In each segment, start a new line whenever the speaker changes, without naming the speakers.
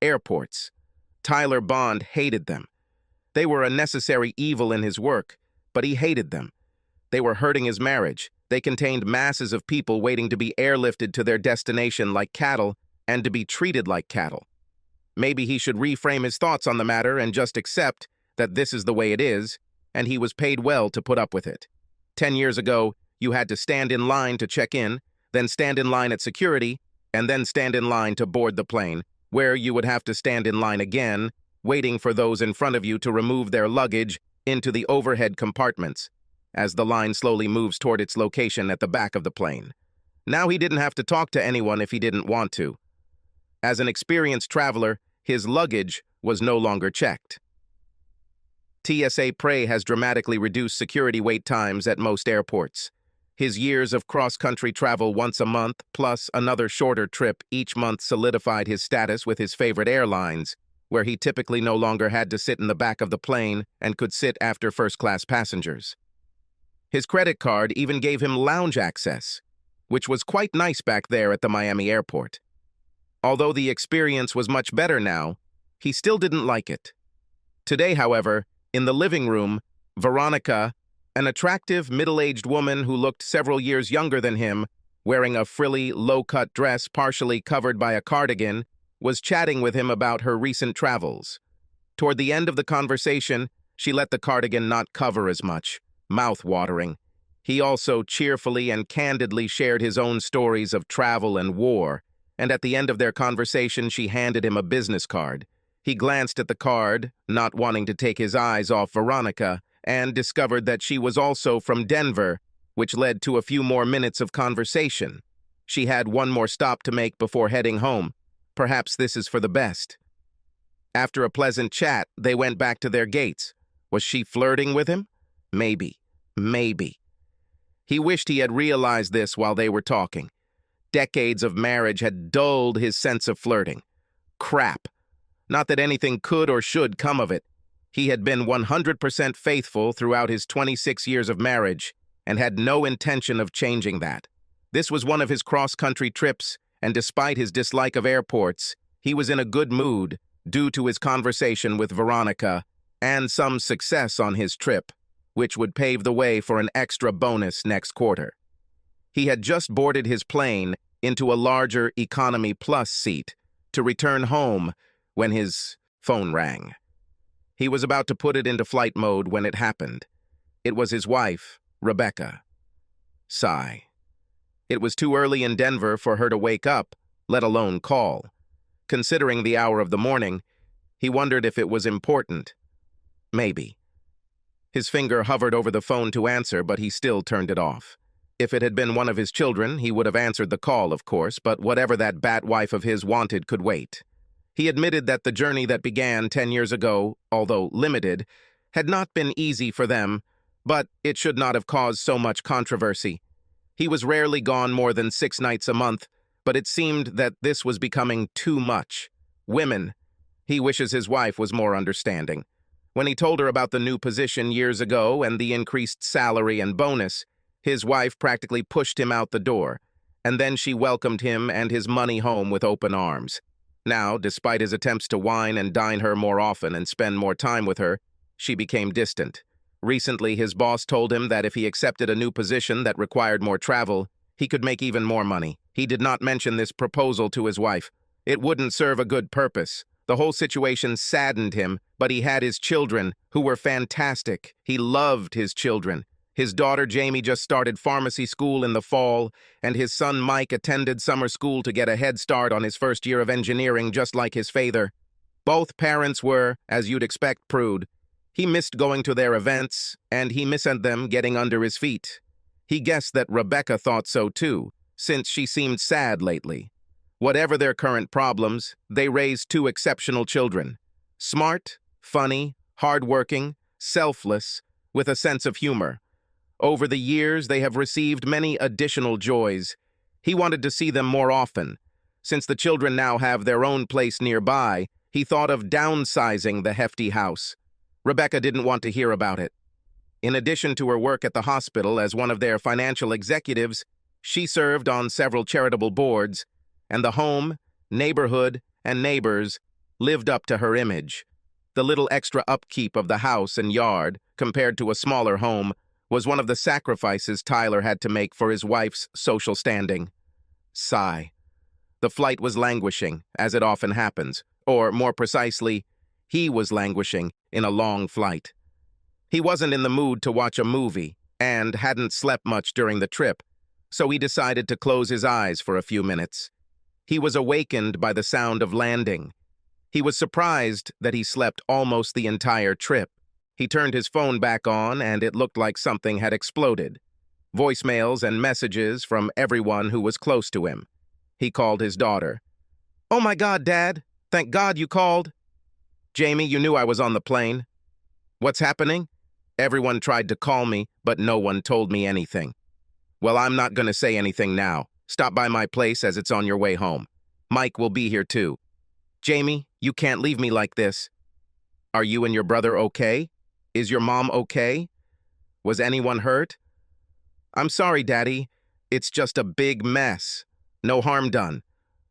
Airports. Tyler Bond hated them. They were a necessary evil in his work, but he hated them. They were hurting his marriage. They contained masses of people waiting to be airlifted to their destination like cattle and to be treated like cattle. Maybe he should reframe his thoughts on the matter and just accept that this is the way it is, and he was paid well to put up with it. 10 years ago, you had to stand in line to check in, then stand in line at security, and then stand in line to board the plane, where you would have to stand in line again, waiting for those in front of you to remove their luggage into the overhead compartments, as the line slowly moves toward its location at the back of the plane. Now he didn't have to talk to anyone if he didn't want to. As an experienced traveler, his luggage was no longer checked. TSA Prey has dramatically reduced security wait times at most airports. His years of cross-country travel once a month, plus another shorter trip each month, solidified his status with his favorite airlines, where he typically no longer had to sit in the back of the plane and could sit after first-class passengers. His credit card even gave him lounge access, which was quite nice back there at the Miami airport. Although the experience was much better now, he still didn't like it. Today, however, in the living room, Veronica, an attractive middle-aged woman who looked several years younger than him, wearing a frilly, low-cut dress partially covered by a cardigan, was chatting with him about her recent travels. Toward the end of the conversation, she let the cardigan not cover as much, mouth-watering. He also cheerfully and candidly shared his own stories of travel and war, and at the end of their conversation, she handed him a business card. He glanced at the card, not wanting to take his eyes off Veronica, and discovered that she was also from Denver, which led to a few more minutes of conversation. She had one more stop to make before heading home. Perhaps this is for the best. After a pleasant chat, they went back to their gates. Was she flirting with him? Maybe. Maybe. He wished he had realized this while they were talking. Decades of marriage had dulled his sense of flirting. Crap. Not that anything could or should come of it. He had been 100% faithful throughout his 26 years of marriage and had no intention of changing that. This was one of his cross-country trips, and despite his dislike of airports, he was in a good mood due to his conversation with Veronica and some success on his trip, which would pave the way for an extra bonus next quarter. He had just boarded his plane into a larger Economy Plus seat to return home when his phone rang. He was about to put it into flight mode when it happened. It was his wife, Rebecca. Sigh. It was too early in Denver for her to wake up, let alone call. Considering the hour of the morning, he wondered if it was important. Maybe. His finger hovered over the phone to answer, but he still turned it off. If it had been one of his children, he would have answered the call, of course, but whatever that bat wife of his wanted could wait. He admitted that the journey that began 10 years ago, although limited, had not been easy for them, but it should not have caused so much controversy. He was rarely gone more than 6 nights a month, but it seemed that this was becoming too much. Women. He wishes his wife was more understanding. When he told her about the new position years ago and the increased salary and bonus, his wife practically pushed him out the door, and then she welcomed him and his money home with open arms. Now, despite his attempts to wine and dine her more often and spend more time with her, she became distant. Recently, his boss told him that if he accepted a new position that required more travel, he could make even more money. He did not mention this proposal to his wife. It wouldn't serve a good purpose. The whole situation saddened him, but he had his children, who were fantastic. He loved his children. His daughter Jamie just started pharmacy school in the fall, and his son Mike attended summer school to get a head start on his first year of engineering, just like his father. Both parents were, as you'd expect, prude. He missed going to their events, and he missed them getting under his feet. He guessed that Rebecca thought so too, since she seemed sad lately. Whatever their current problems, they raised 2 exceptional children. Smart, funny, hardworking, selfless, with a sense of humor. Over the years, they have received many additional joys. He wanted to see them more often. Since the children now have their own place nearby, he thought of downsizing the hefty house. Rebecca didn't want to hear about it. In addition to her work at the hospital as one of their financial executives, she served on several charitable boards, and the home, neighborhood, and neighbors lived up to her image. The little extra upkeep of the house and yard, compared to a smaller home, was one of the sacrifices Tyler had to make for his wife's social standing. Sigh. The flight was languishing, as it often happens, or more precisely, he was languishing in a long flight. He wasn't in the mood to watch a movie and hadn't slept much during the trip, so he decided to close his eyes for a few minutes. He was awakened by the sound of landing. He was surprised that he slept almost the entire trip. He turned his phone back on, and it looked like something had exploded. Voicemails and messages from everyone who was close to him. He called his daughter. "Oh my God, Dad! Thank God you called!" "Jamie, you knew I was on the plane." "What's happening?" "Everyone tried to call me, but no one told me anything." "Well, I'm not going to say anything now. Stop by my place as it's on your way home. Mike will be here too." "Jamie, you can't leave me like this." "Are you and your brother okay? Is your mom okay? Was anyone hurt?" "I'm sorry, Daddy. It's just a big mess. No harm done.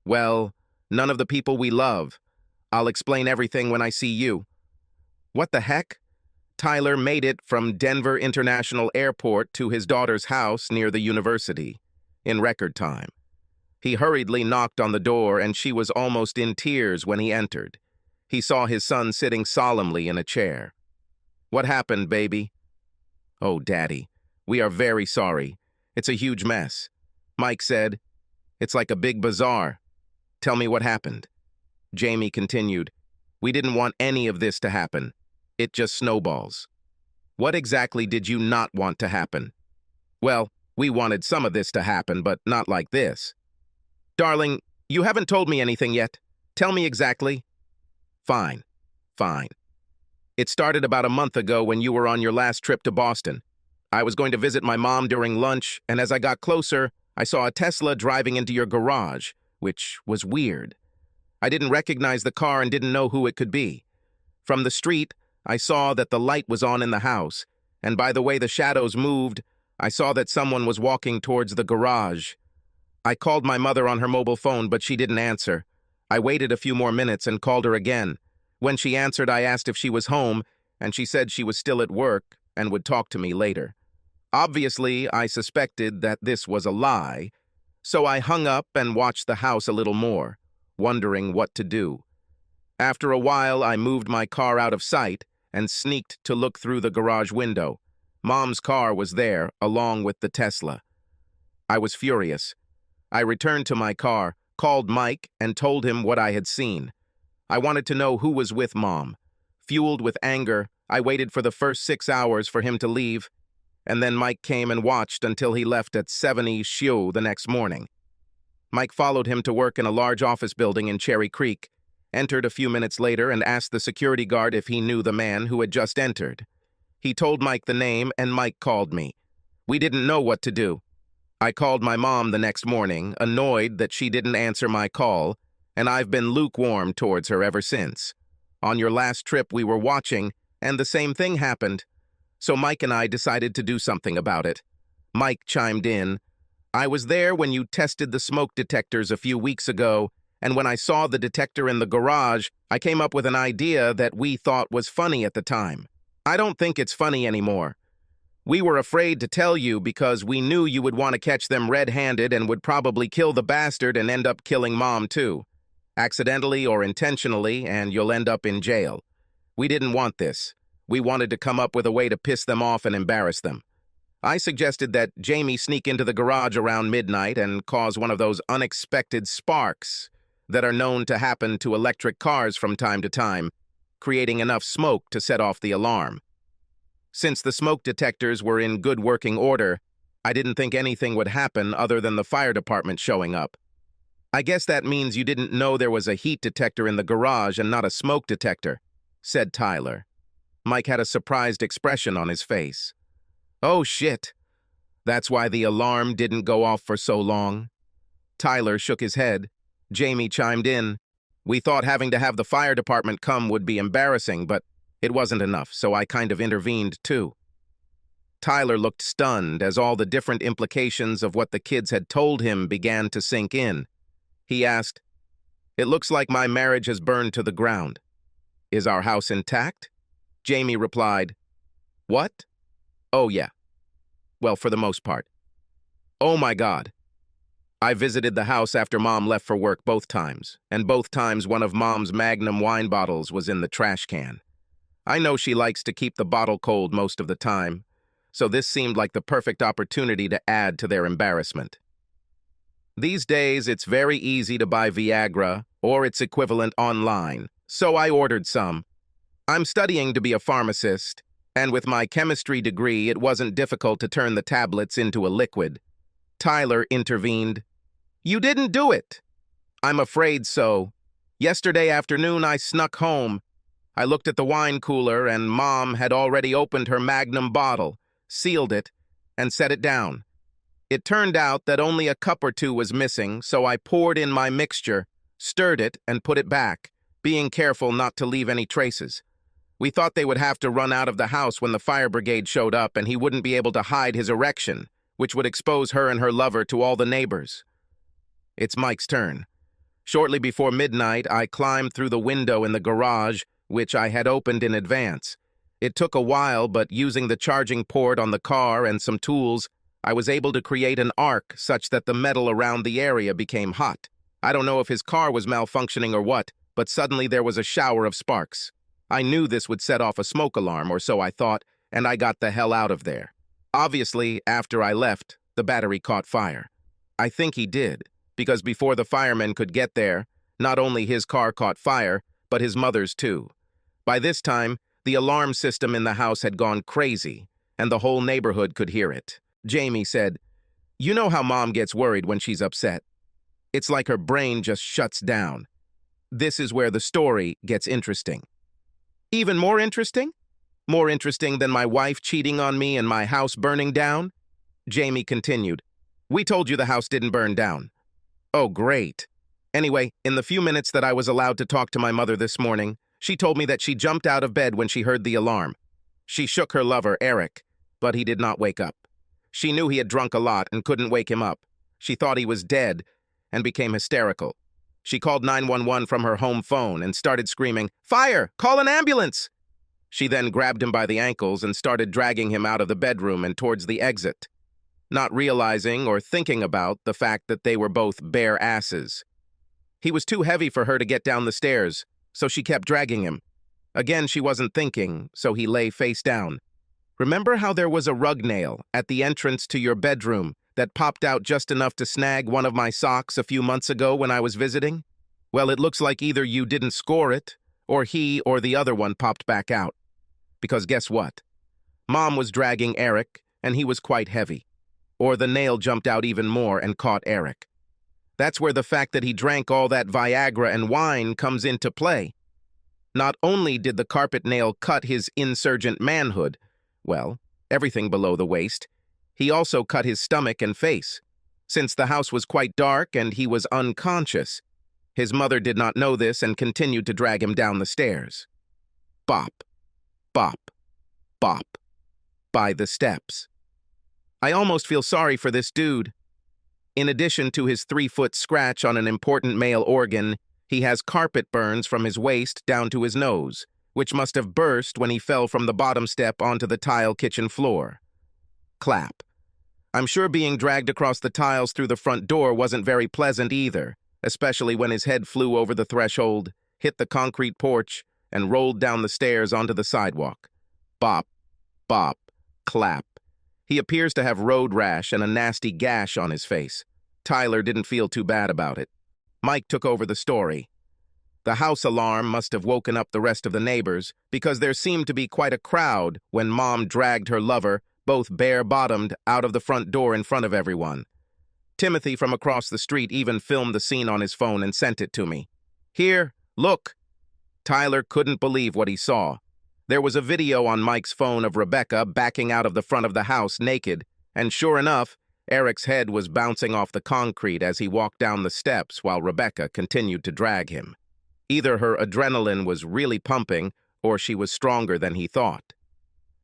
Well, none of the people we love. I'll explain everything when I see you." What the heck? Tyler made it from Denver International Airport to his daughter's house near the university in record time. He hurriedly knocked on the door, and she was almost in tears when he entered. He saw his son sitting solemnly in a chair. "What happened, baby?" "Oh, Daddy, we are very sorry. It's a huge mess." Mike said, "It's like a big bazaar. Tell me what happened." Jamie continued, "We didn't want any of this to happen. It just snowballs." "What exactly did you not want to happen?" "Well, we wanted some of this to happen, but not like this." "Darling, you haven't told me anything yet. Tell me exactly." "Fine, fine. It started about a month ago when you were on your last trip to Boston. I was going to visit my mom during lunch, and as I got closer, I saw a Tesla driving into your garage, which was weird. I didn't recognize the car and didn't know who it could be. From the street, I saw that the light was on in the house, and by the way the shadows moved, I saw that someone was walking towards the garage. I called my mother on her mobile phone, but she didn't answer. I waited a few more minutes and called her again. When she answered, I asked if she was home, and she said she was still at work and would talk to me later. Obviously, I suspected that this was a lie, so I hung up and watched the house a little more, wondering what to do. After a while, I moved my car out of sight and sneaked to look through the garage window. Mom's car was there, along with the Tesla. I was furious. I returned to my car, called Mike, and told him what I had seen. I wanted to know who was with Mom. Fueled with anger, I waited for the first 6 hours for him to leave, and then Mike came and watched until he left at 7 Shio the next morning. Mike followed him to work in a large office building in Cherry Creek, entered a few minutes later and asked the security guard if he knew the man who had just entered. He told Mike the name, and Mike called me. We didn't know what to do. I called my mom the next morning, annoyed that she didn't answer my call, and I've been lukewarm towards her ever since. On your last trip we were watching, and the same thing happened. So Mike and I decided to do something about it. Mike chimed in. "I was there when you tested the smoke detectors a few weeks ago, and when I saw the detector in the garage, I came up with an idea that we thought was funny at the time. I don't think it's funny anymore. We were afraid to tell you because we knew you would want to catch them red-handed and would probably kill the bastard and end up killing Mom too. Accidentally or intentionally, and you'll end up in jail. We didn't want this. We wanted to come up with a way to piss them off and embarrass them. I suggested that Jamie sneak into the garage around midnight and cause one of those unexpected sparks that are known to happen to electric cars from time to time, creating enough smoke to set off the alarm. Since the smoke detectors were in good working order, I didn't think anything would happen other than the fire department showing up. I guess that means you didn't know there was a heat detector in the garage and not a smoke detector," said Tyler. Mike had a surprised expression on his face. "Oh, shit. That's why the alarm didn't go off for so long?" Tyler shook his head. Jamie chimed in. "We thought having to have the fire department come would be embarrassing, but it wasn't enough, so I kind of intervened too." Tyler looked stunned as all the different implications of what the kids had told him began to sink in. He asked, It looks like my marriage has burned to the ground. Is our house intact? Jamie replied, What? Oh, yeah. Well, for the most part. Oh my God. I visited the house after Mom left for work both times, and both times one of Mom's Magnum wine bottles was in the trash can. I know she likes to keep the bottle cold most of the time, so this seemed like the perfect opportunity to add to their embarrassment. These days, it's very easy to buy Viagra or its equivalent online, so I ordered some. I'm studying to be a pharmacist, and with my chemistry degree, it wasn't difficult to turn the tablets into a liquid. Tyler intervened. You didn't do it. I'm afraid so. Yesterday afternoon, I snuck home. I looked at the wine cooler, and Mom had already opened her Magnum bottle, sealed it, and set it down. It turned out that only a cup or two was missing, so I poured in my mixture, stirred it, and put it back, being careful not to leave any traces. We thought they would have to run out of the house when the fire brigade showed up, and he wouldn't be able to hide his erection, which would expose her and her lover to all the neighbors. It's Mike's turn. Shortly before midnight, I climbed through the window in the garage, which I had opened in advance. It took a while, but using the charging port on the car and some tools, I was able to create an arc such that the metal around the area became hot. I don't know if his car was malfunctioning or what, but suddenly there was a shower of sparks. I knew this would set off a smoke alarm, or so I thought, and I got the hell out of there. Obviously, after I left, the battery caught fire. I think he did, because before the firemen could get there, not only his car caught fire, but his mother's too. By this time, the alarm system in the house had gone crazy, and the whole neighborhood could hear it. Jamie said, You know how Mom gets worried when she's upset? It's like her brain just shuts down. This is where the story gets interesting. Even more interesting? More interesting than my wife cheating on me and my house burning down? Jamie continued, We told you the house didn't burn down. Oh, great. Anyway, in the few minutes that I was allowed to talk to my mother this morning, she told me that she jumped out of bed when she heard the alarm. She shook her lover, Eric, but he did not wake up. She knew he had drunk a lot and couldn't wake him up. She thought he was dead and became hysterical. She called 911 from her home phone and started screaming, Fire! Call an ambulance! She then grabbed him by the ankles and started dragging him out of the bedroom and towards the exit, not realizing or thinking about the fact that they were both bare asses. He was too heavy for her to get down the stairs, so she kept dragging him. Again, she wasn't thinking, so he lay face down. Remember how there was a rug nail at the entrance to your bedroom that popped out just enough to snag one of my socks a few months ago when I was visiting? Well, it looks like either you didn't score it, or he or the other one popped back out. Because guess what? Mom was dragging Eric, and he was quite heavy. Or the nail jumped out even more and caught Eric. That's where the fact that he drank all that Viagra and wine comes into play. Not only did the carpet nail cut his insurgent manhood, well, everything below the waist, he also cut his stomach and face. Since the house was quite dark and he was unconscious, his mother did not know this and continued to drag him down the stairs. Bop, bop, bop, by the steps. I almost feel sorry for this dude. In addition to his 3-foot scratch on an important male organ, he has carpet burns from his waist down to his nose, which must have burst when he fell from the bottom step onto the tile kitchen floor. Clap. I'm sure being dragged across the tiles through the front door wasn't very pleasant either, especially when his head flew over the threshold, hit the concrete porch, and rolled down the stairs onto the sidewalk. Bop, bop, clap. He appears to have road rash and a nasty gash on his face. Tyler didn't feel too bad about it. Mike took over the story. The house alarm must have woken up the rest of the neighbors because there seemed to be quite a crowd when Mom dragged her lover, both bare-bottomed, out of the front door in front of everyone. Timothy from across the street even filmed the scene on his phone and sent it to me. Here, look. Tyler couldn't believe what he saw. There was a video on Mike's phone of Rebecca backing out of the front of the house naked, and sure enough, Eric's head was bouncing off the concrete as he walked down the steps while Rebecca continued to drag him. Either her adrenaline was really pumping, or she was stronger than he thought.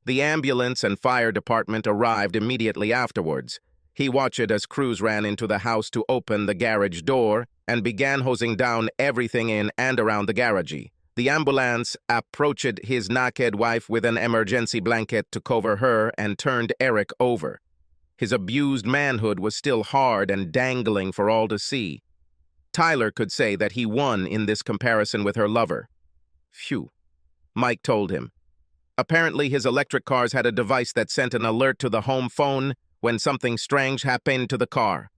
The ambulance and fire department arrived immediately afterwards. He watched as crews ran into the house to open the garage door and began hosing down everything in and around the garage. The ambulance approached his naked wife with an emergency blanket to cover her and turned Eric over. His abused manhood was still hard and dangling for all to see. Tyler could say that he won in this comparison with her lover. Phew, Mike told him. Apparently, his electric cars had a device that sent an alert to the home phone when something strange happened to the car.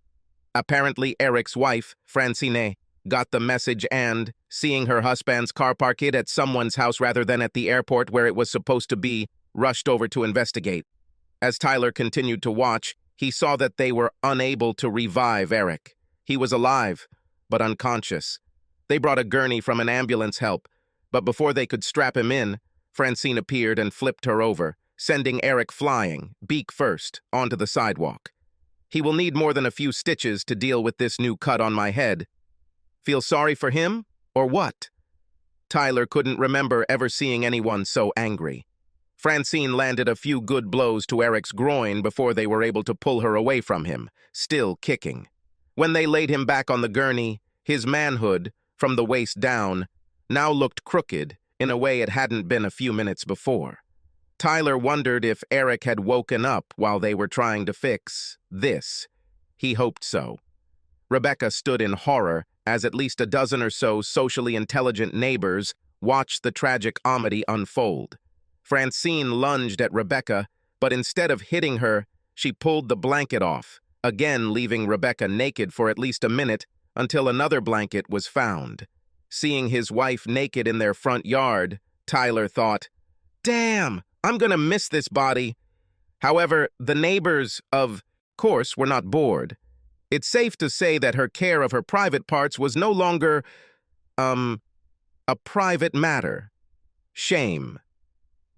Apparently, Eric's wife, Francine, got the message and, seeing her husband's car parked at someone's house rather than at the airport where it was supposed to be, rushed over to investigate. As Tyler continued to watch, he saw that they were unable to revive Eric. He was alive, but unconscious. They brought a gurney from an ambulance help, but before they could strap him in, Francine appeared and flipped her over, sending Eric flying, beak first, onto the sidewalk. He will need more than a few stitches to deal with this new cut on my head. Feel sorry for him, or what? Tyler couldn't remember ever seeing anyone so angry. Francine landed a few good blows to Eric's groin before they were able to pull her away from him, still kicking. When they laid him back on the gurney, his manhood, from the waist down, now looked crooked in a way it hadn't been a few minutes before. Tyler wondered if Eric had woken up while they were trying to fix this. He hoped so. Rebecca stood in horror as at least a dozen or so socially intelligent neighbors watched the tragic comedy unfold. Francine lunged at Rebecca, but instead of hitting her, she pulled the blanket off, again leaving Rebecca naked for at least a minute until another blanket was found. Seeing his wife naked in their front yard, Tyler thought, "Damn, I'm gonna miss this body." However, the neighbors, of course, were not bored. It's safe to say that her care of her private parts was no longer, a private matter. Shame.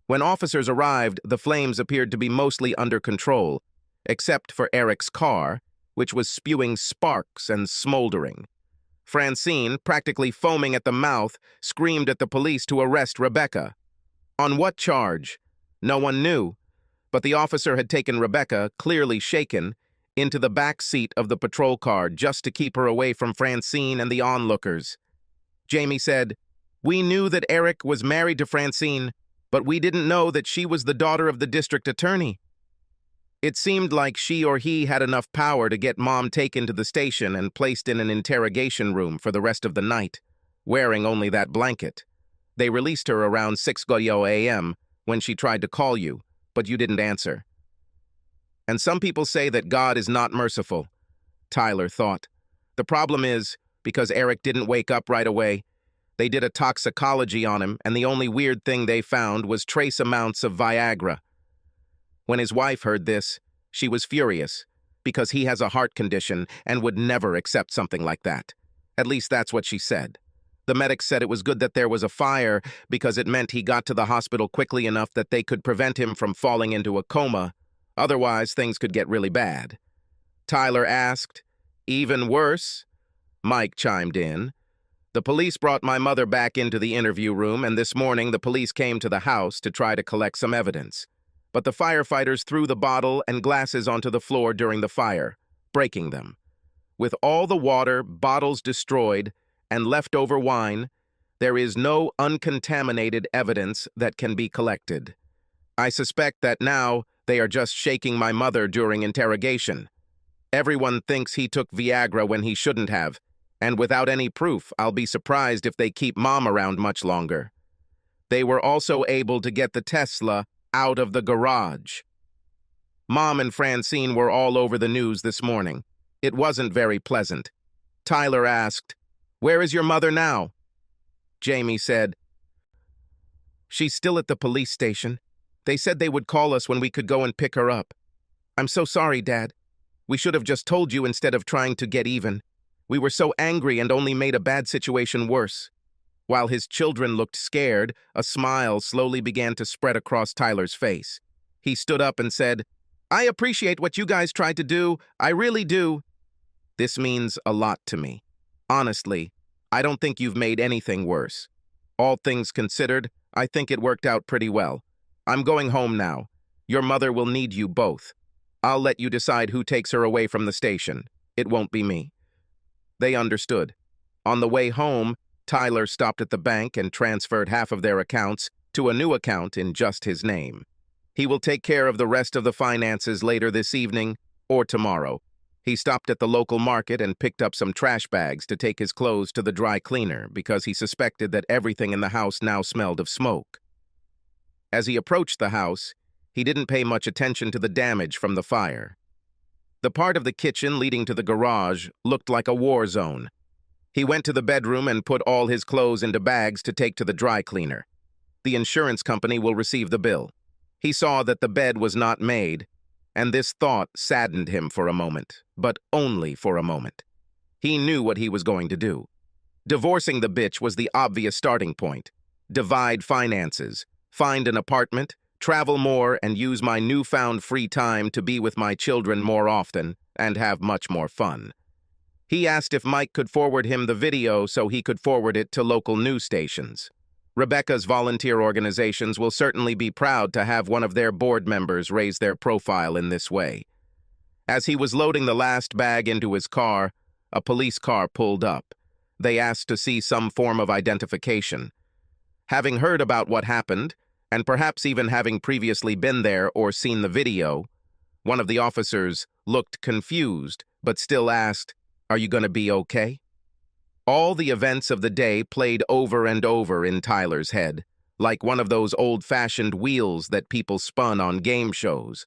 When officers arrived, the flames appeared to be mostly under control, except for Eric's car, which was spewing sparks and smoldering. Francine, practically foaming at the mouth, screamed at the police to arrest Rebecca. On what charge? No one knew, but the officer had taken Rebecca, clearly shaken, into the back seat of the patrol car just to keep her away from Francine and the onlookers. Jamie said, "We knew that Eric was married to Francine, but we didn't know that she was the daughter of the district attorney." It seemed like she or he had enough power to get Mom taken to the station and placed in an interrogation room for the rest of the night, wearing only that blanket. They released her around 6 a.m. when she tried to call you, but you didn't answer. And some people say that God is not merciful, Tyler thought. The problem is, because Eric didn't wake up right away, they did a toxicology on him, and the only weird thing they found was trace amounts of Viagra. When his wife heard this, she was furious, because he has a heart condition and would never accept something like that. At least that's what she said. The medics said it was good that there was a fire because it meant he got to the hospital quickly enough that they could prevent him from falling into a coma. Otherwise, things could get really bad. Tyler asked, "Even worse?" Mike chimed in. "The police brought my mother back into the interview room, and this morning the police came to the house to try to collect some evidence. But the firefighters threw the bottle and glasses onto the floor during the fire, breaking them. With all the water, bottles destroyed, and leftover wine, there is no uncontaminated evidence that can be collected. I suspect that now they are just shaking my mother during interrogation. Everyone thinks he took Viagra when he shouldn't have, and without any proof, I'll be surprised if they keep Mom around much longer. They were also able to get the Tesla out of the garage." Mom and Francine were all over the news this morning. It wasn't very pleasant. Tyler asked, "Where is your mother now?" Jamie said, "She's still at the police station. They said they would call us when we could go and pick her up. I'm so sorry, Dad. We should have just told you instead of trying to get even. We were so angry and only made a bad situation worse." While his children looked scared, a smile slowly began to spread across Tyler's face. He stood up and said, "I appreciate what you guys tried to do. I really do. This means a lot to me. Honestly, I don't think you've made anything worse. All things considered, I think it worked out pretty well. I'm going home now. Your mother will need you both. I'll let you decide who takes her away from the station. It won't be me." They understood. On the way home, Tyler stopped at the bank and transferred half of their accounts to a new account in just his name. He will take care of the rest of the finances later this evening or tomorrow. He stopped at the local market and picked up some trash bags to take his clothes to the dry cleaner because he suspected that everything in the house now smelled of smoke. As he approached the house, he didn't pay much attention to the damage from the fire. The part of the kitchen leading to the garage looked like a war zone. He went to the bedroom and put all his clothes into bags to take to the dry cleaner. The insurance company will receive the bill. He saw that the bed was not made, and this thought saddened him for a moment, but only for a moment. He knew what he was going to do. Divorcing the bitch was the obvious starting point. Divide finances, find an apartment, travel more, and use my newfound free time to be with my children more often and have much more fun. He asked if Mike could forward him the video so he could forward it to local news stations. Rebecca's volunteer organizations will certainly be proud to have one of their board members raise their profile in this way. As he was loading the last bag into his car, a police car pulled up. They asked to see some form of identification. Having heard about what happened, and perhaps even having previously been there or seen the video, one of the officers looked confused, but still asked, "Are you going to be okay?" All the events of the day played over and over in Tyler's head, like one of those old-fashioned wheels that people spun on game shows.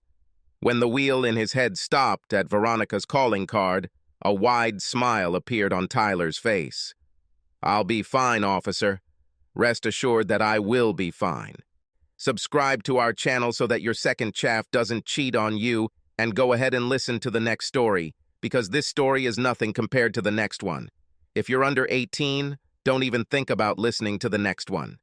When the wheel in his head stopped at Veronica's calling card, a wide smile appeared on Tyler's face. "I'll be fine, officer. Rest assured that I will be fine." Subscribe to our channel so that your second chaff doesn't cheat on you, and go ahead and listen to the next story, because this story is nothing compared to the next one. If you're under 18, don't even think about listening to the next one.